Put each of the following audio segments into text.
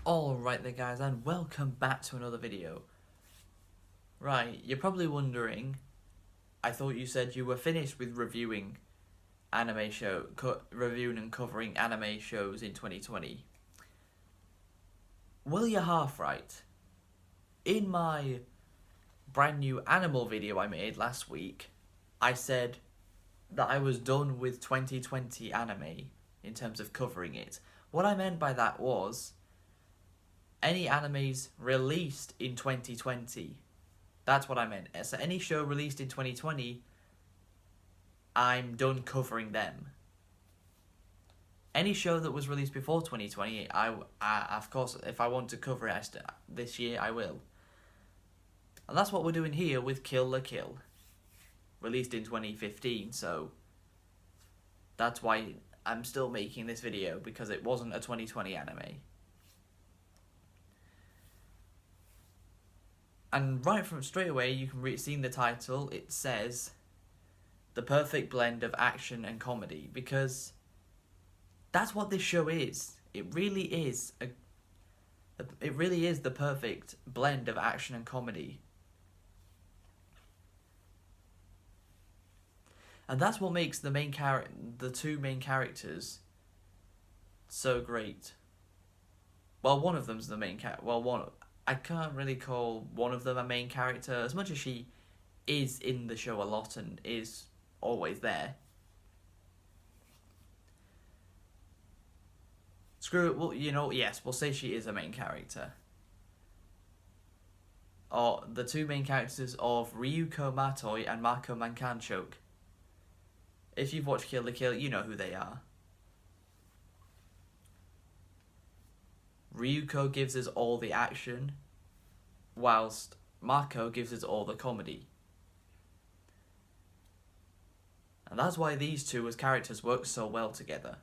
Alright there guys, and welcome back to another video. Right, you're probably wondering, I thought you said you were finished with reviewing reviewing and covering anime shows in 2020. Well, you're half right. In my brand new animal video I made last week, I said that I was done with 2020 anime in terms of covering it. What I meant by that was any animes released in 2020. That's what I meant. So any show released in 2020, I'm done covering them. Any show that was released before 2020, I of course, if I want to cover it this year, I will. And that's what we're doing here with Kill la Kill, released in 2015, so that's why I'm still making this video, because it wasn't a 2020 anime. And right from straight away, you can see in the title, it says the perfect blend of action and comedy, because that's what this show is. It really is the perfect blend of action and comedy. And that's what makes the two main characters so great. Well, one of them's the main I can't really call one of them a main character, as much as she is in the show a lot and is always there. Screw it, well, yes, we'll say she is a main character. Or the two main characters of Ryuko Matoi and Mako Mankanchoke. If you've watched Kill la Kill, you know who they are. Ryuko gives us all the action, whilst Mako gives us all the comedy. And that's why these two as characters work so well together.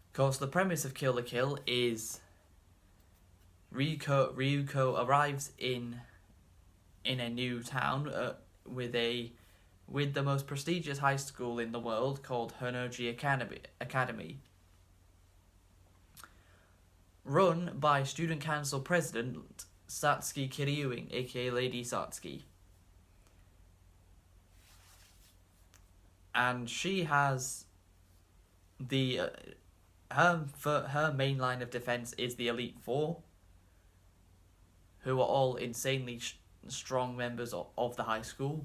Of course, the premise of Kill la Kill is Ryuko arrives in a new town with the most prestigious high school in the world, called Honoji Academy. Run by student council president Satsuki Kiryuin, aka Lady Satsuki. And she has her main line of defense is the Elite Four, who are all insanely strong members of the high school.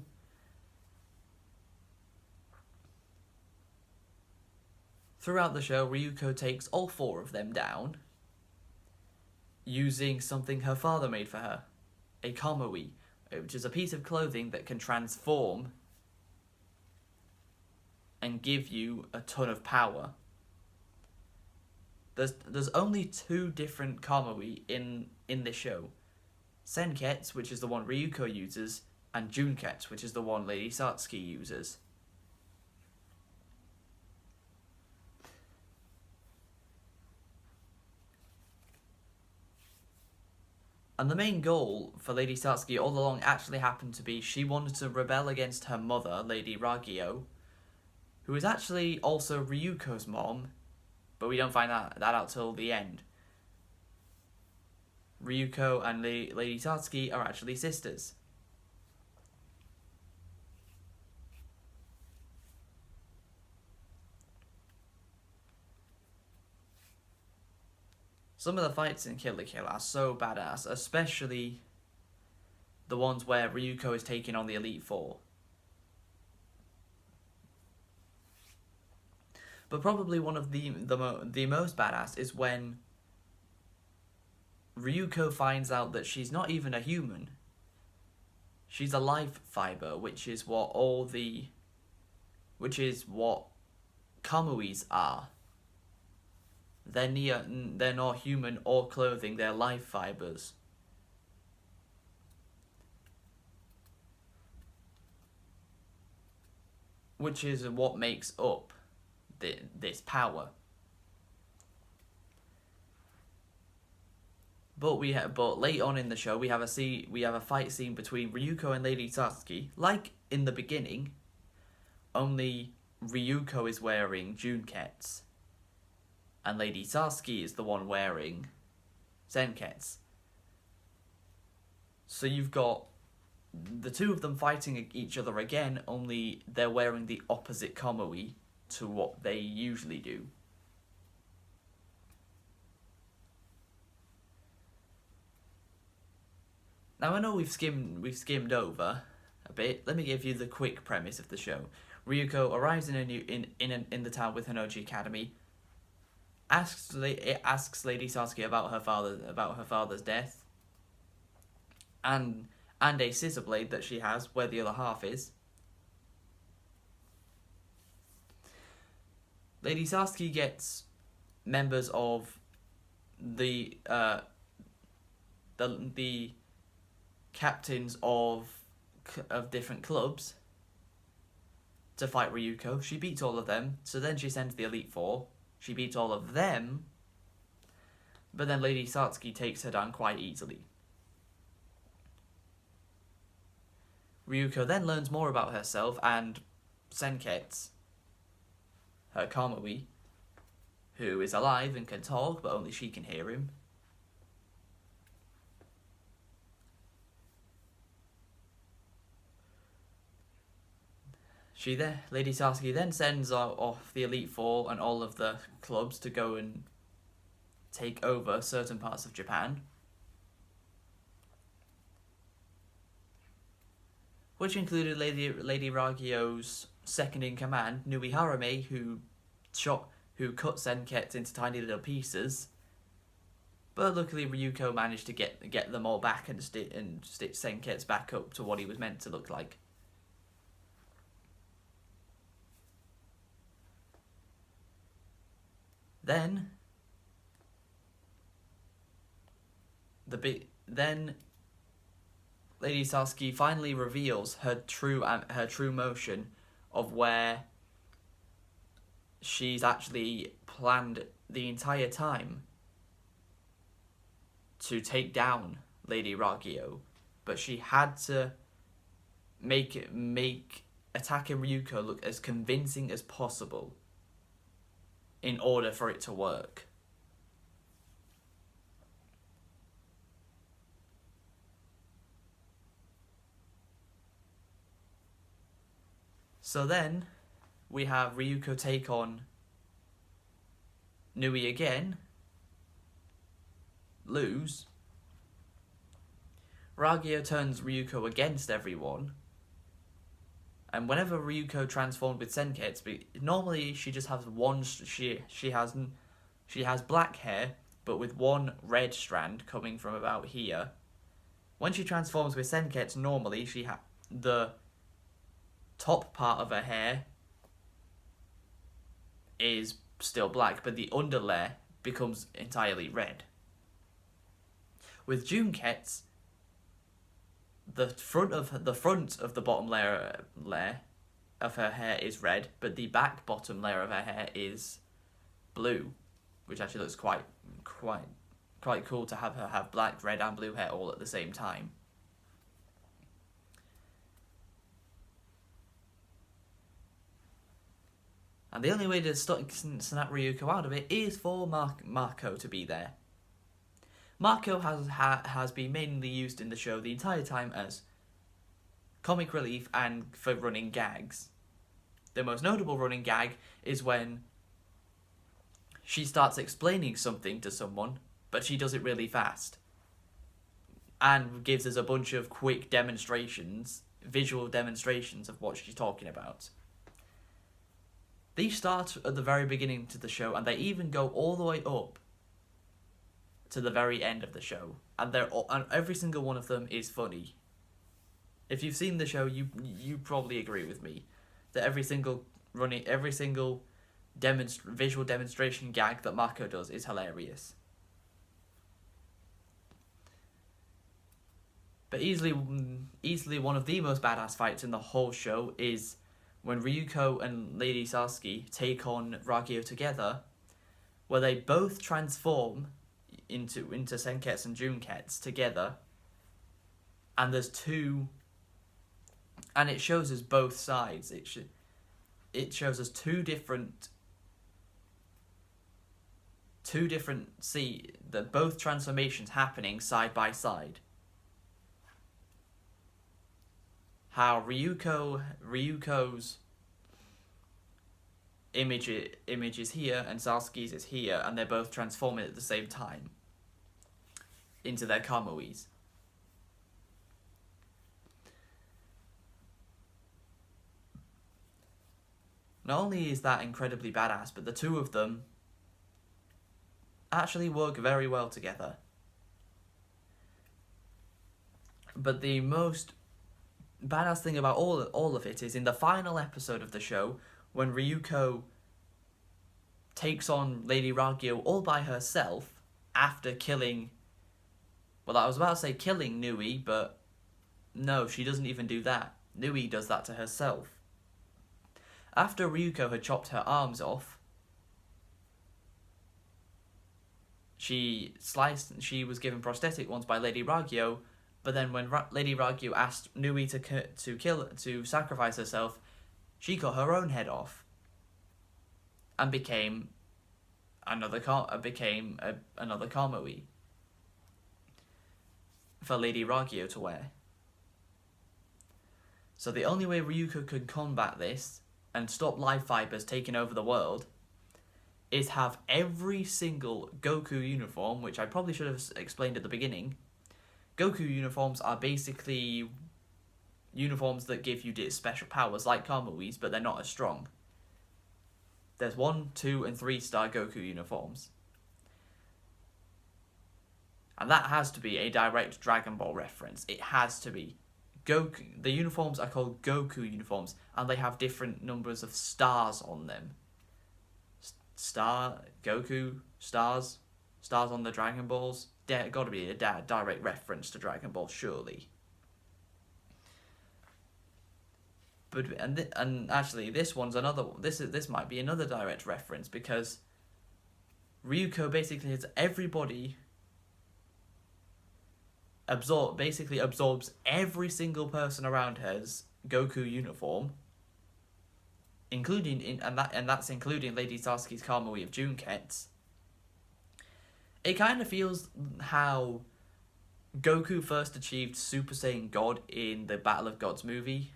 Throughout the show, Ryuko takes all four of them down using something her father made for her, a kamui, which is a piece of clothing that can transform and give you a ton of power. There's only two different kamui in this show. Senketsu, which is the one Ryuko uses, and Junketsu, which is the one Lady Satsuki uses. And the main goal for Lady Satsuki all along actually happened to be she wanted to rebel against her mother, Lady Ragyo, who is actually also Ryuko's mom, but we don't find that out till the end. Ryuko and Lady Satsuki are actually sisters. Some of the fights in Kill la Kill are so badass, especially the ones where Ryuko is taking on the Elite Four. But probably one of the most badass is when Ryuko finds out that she's not even a human. She's a life fiber, which is what kamuis are. They're not human or clothing, they're life fibers. Which is what makes up this power. But late on in the show, we have a fight scene between Ryuko and Lady Satsuki, like in the beginning, only Ryuko is wearing Junkets, and Lady Sasuke is the one wearing Senkets. So you've got the two of them fighting each other again, only they're wearing the opposite kamui to what they usually do. Now I know we've skimmed over a bit. Let me give you the quick premise of the show. Ryuko arrives in the town with Hinoji Academy. Asks Lady Sasuke about her father's death, and a scissor blade that she has, where the other half is. Lady Sasuke gets members of the captains of different clubs to fight Ryuko. She beats all of them, so then she sends the Elite Four. She beats all of them, but then Lady Sasuke takes her down quite easily. Ryuko then learns more about herself and Senketsu, her kamui, who is alive and can talk, but only she can hear him. Lady Sasuke then sends off the Elite Four and all of the clubs to go and take over certain parts of Japan, which included Lady Ragyo's second in command, Nui Harame, who cut Senketsu into tiny little pieces. But luckily Ryuko managed to get them all back and stitch Senketsu back up to what he was meant to look like. Then Lady Sasuke finally reveals her true motion of where she's actually planned the entire time to take down Lady Ragyo, but she had to make attacking Ryuko look as convincing as possible in order for it to work. So then we have Ryuko take on Nui again, lose. Ragyo turns Ryuko against everyone. And whenever Ryuko transformed with Senketsu, normally she just has one. She has black hair, but with one red strand coming from about here. When she transforms with Senketsu, normally the top part of her hair is still black, but the underlayer becomes entirely red. With Junketsu, the front of the bottom layer of her hair is red, but the back bottom layer of her hair is blue, which actually looks quite cool to have her have black, red, and blue hair all at the same time. And the only way to snap Ryuko out of it is for Mako to be there. Mako has been mainly used in the show the entire time as comic relief and for running gags. The most notable running gag is when she starts explaining something to someone, but she does it really fast and gives us a bunch of quick demonstrations, visual demonstrations of what she's talking about. These start at the very beginning to the show, and they even go all the way up to the very end of the show, and every single one of them is funny. If you've seen the show, you probably agree with me that every single visual demonstration gag that Mako does is hilarious. But easily one of the most badass fights in the whole show is when Ryuko and Lady Sasuke take on Ragyo together, where they both transform into Senketsu and Junketsu together, and there's two, and it shows us both sides. it shows us two different both transformations happening side by side. How Ryuko's image is here and Sasuke's is here, and they're both transforming at the same time into their Kamuis. Not only is that incredibly badass, but the two of them actually work very well together. But the most badass thing about all of it is in the final episode of the show, when Ryuko takes on Lady Ragyo all by herself after killing... Well, I was about to say killing Nui, but no, she doesn't even do that. Nui does that to herself. After Ryuko had chopped her arms off, she was given prosthetic ones by Lady Ragyo, but then when Lady Ragyo asked Nui to sacrifice herself, she cut her own head off and became another Kamui for Lady Ragyo to wear. So the only way Ryuko could combat this and stop life fibers taking over the world is have every single Goku uniform, which I probably should have explained at the beginning. Goku uniforms are basically uniforms that give you special powers like Kamui's, but they're not as strong. There's 1, 2, and 3-star Goku uniforms. And that has to be a direct Dragon Ball reference. It has to be. The uniforms are called Goku uniforms, and they have different numbers of stars on them. Goku, stars on the Dragon Balls. Gotta be a direct reference to Dragon Ball, surely. But and actually, this one's another. This might be another direct reference, because Ryuko basically has everybody. Absorbs every single person around her's Goku uniform, that's including Lady Sasuke's Kamui of Junkets. It kind of feels how Goku first achieved Super Saiyan God in the Battle of Gods movie,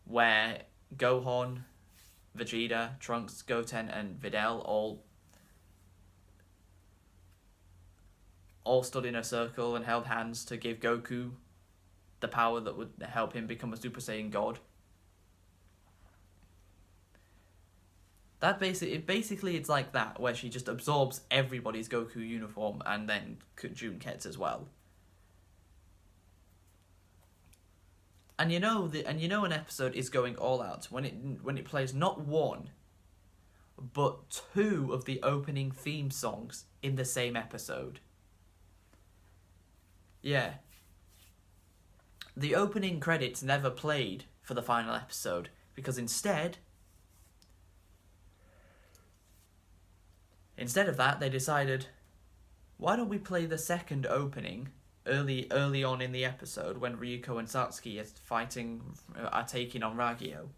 where Gohan, Vegeta, Trunks, Goten, and Videl all stood in a circle and held hands to give Goku the power that would help him become a Super Saiyan God. Basically it's like that, where she just absorbs everybody's Goku uniform and then Junkets as well. And you know an episode is going all out when it plays not one, but 2 of the opening theme songs in the same episode. Yeah. The opening credits never played for the final episode, because instead of that, they decided, why don't we play the second opening early on in the episode when Ryuko and Satsuki are taking on Ragyo.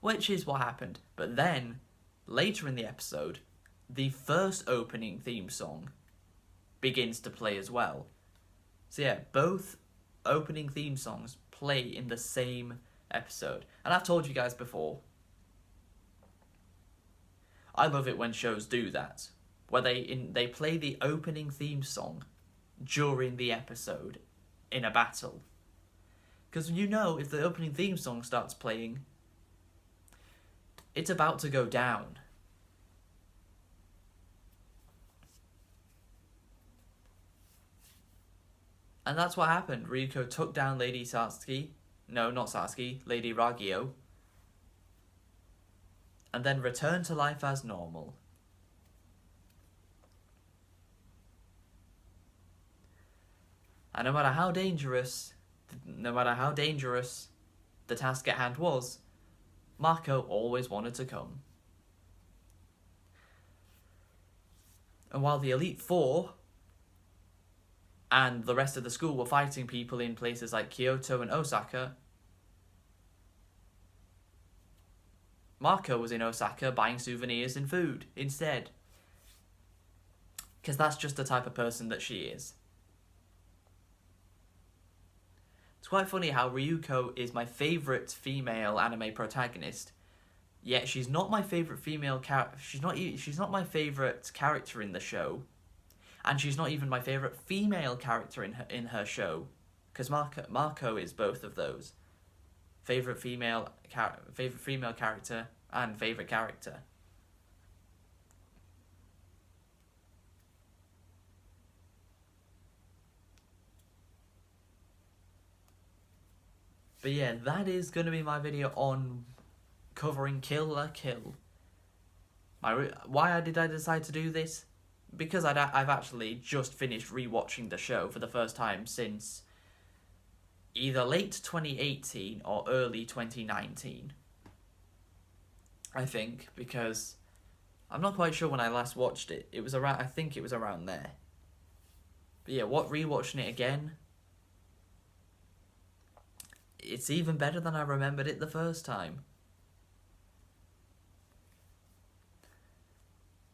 Which is what happened. But then, later in the episode, the first opening theme song begins to play as well. So yeah, both opening theme songs play in the same episode. And I've told you guys before, I love it when shows do that, where they play the opening theme song during the episode in a battle. Because if the opening theme song starts playing, it's about to go down. And that's what happened. Ryuko took down Lady Satsuki. No, not Satsuki. Lady Ragyo. And then returned to life as normal. And no matter how dangerous the task at hand was, Mako always wanted to come. And while the Elite Four and the rest of the school were fighting people in places like Kyoto and Osaka, Mako was in Osaka buying souvenirs and food instead. Because that's just the type of person that she is. It's quite funny how Ryuko is my favourite female anime protagonist, yet she's not my favourite female she's not my favourite character in the show, and she's not even my favourite female character in her show, because Mako is both of those. Favourite female character and favourite character. But yeah, that is going to be my video on covering Kill la Kill. Why did I decide to do this? Because I've actually just finished rewatching the show for the first time since either late 2018 or early 2019. I think, because I'm not quite sure when I last watched it. It was around, I think it was around there. But yeah, rewatching it again, it's even better than I remembered it the first time.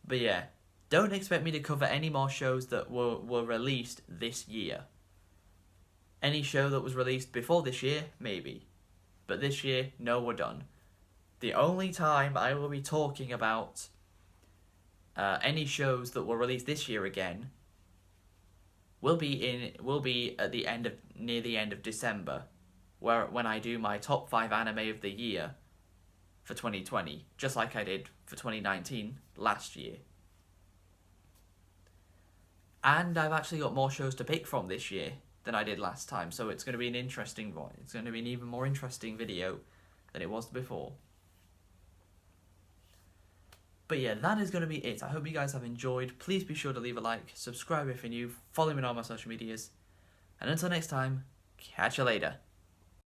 But yeah, don't expect me to cover any more shows that were released this year. Any show that was released before this year, maybe. But this year, no, we're done. The only time I will be talking about any shows that were released this year again will be at the end of near the end of December, when I do my top 5 anime of the year for 2020, just like I did for 2019 last year. And I've actually got more shows to pick from this year than I did last time, so it's going to be an interesting one. It's going to be an even more interesting video than it was before. But yeah, that is going to be it. I hope you guys have enjoyed. Please be sure to leave a like, subscribe if you're new, follow me on all my social medias, and until next time, catch you later.